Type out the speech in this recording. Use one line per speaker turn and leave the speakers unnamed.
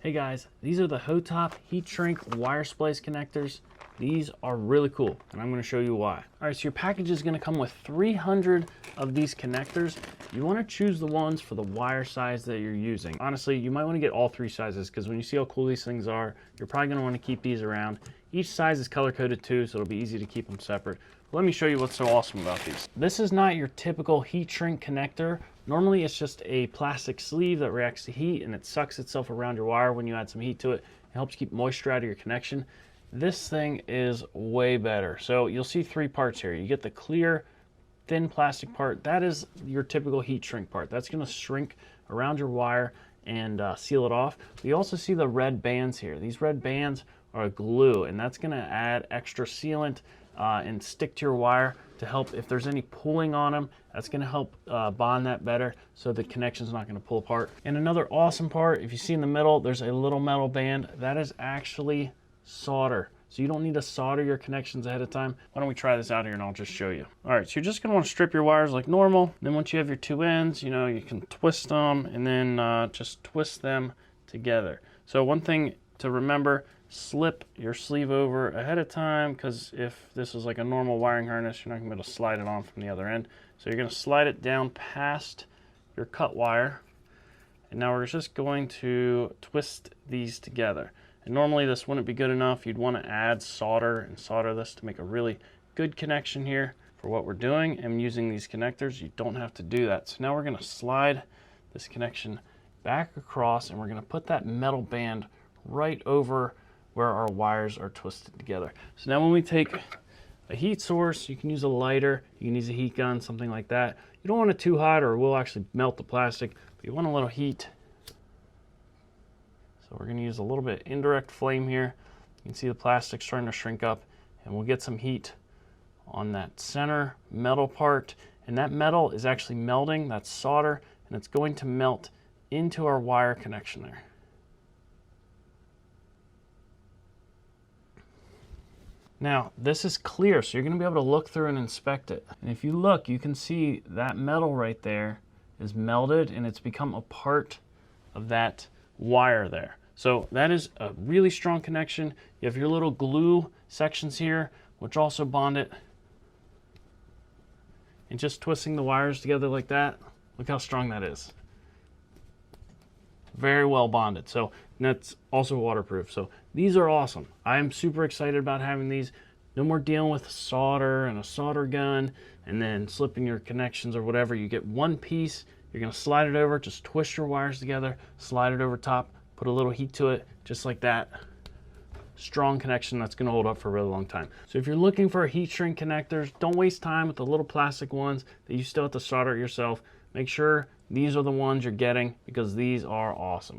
Hey guys, these are the Hotop heat shrink wire splice connectors. These are really cool, and I'm going to show you why. All right, so your package is going to come with 300 of these connectors. You want to choose the ones for the wire size that you're using. Honestly, you might want to get all three sizes because when you see how cool these things are, you're probably going to want to keep these around. Each size is color-coded too, so it'll be easy to keep them separate. Let me show you what's so awesome about these. This is not your typical heat shrink connector. Normally it's just a plastic sleeve that reacts to heat and it sucks itself around your wire when you add some heat to it. It helps keep moisture out of your connection. This thing is way better. So you'll see three parts here. You get the clear, thin plastic part. That is your typical heat shrink part. That's gonna shrink around your wire and seal it off. You also see the red bands here. These red bands are glue, and that's gonna add extra sealant and stick to your wire to help if there's any pulling on them. That's going to help bond that better so the connection's not going to pull apart. And another awesome part, if you see in the middle, there's a little metal band. That is actually solder. So you don't need to solder your connections ahead of time. Why don't we try this out here and I'll just show you. All right, so you're just going to want to strip your wires like normal. Then once you have your two ends, you know, you can twist them and then just twist them together. So one thing to remember, slip your sleeve over ahead of time, because if this is like a normal wiring harness, you're not going to be able to slide it on from the other end. So you're going to slide it down past your cut wire, and now we're just going to twist these together. And normally this wouldn't be good enough. You'd want to add solder and solder this to make a really good connection here for what we're doing. And using these connectors, you don't have to do that. So now we're going to slide this connection back across, and we're going to put that metal band right over where our wires are twisted together. So now when we take a heat source, you can use a lighter, you can use a heat gun, something like that. You don't want it too hot or it will actually melt the plastic, but you want a little heat. So we're gonna use a little bit indirect flame here. You can see the plastic starting to shrink up, and we'll get some heat on that center metal part. And that metal is actually melting, that's solder, and it's going to melt into our wire connection there. Now, this is clear, so you're going to be able to look through and inspect it. And if you look, you can see that metal right there is melted and it's become a part of that wire there. So that is a really strong connection. You have your little glue sections here, which also bond it. And just twisting the wires together like that, look how strong that is. Very well bonded. So that's also waterproof. So these are awesome. I'm super excited about having these. No more dealing with solder and a solder gun and then slipping your connections or whatever. You get one piece, you're going to slide it over, just twist your wires together, slide it over top, put a little heat to it, just like that. Strong connection that's going to hold up for a really long time. So if you're looking for heat shrink connectors, don't waste time with the little plastic ones that you still have to solder yourself. Make sure these are the ones you're getting because these are awesome.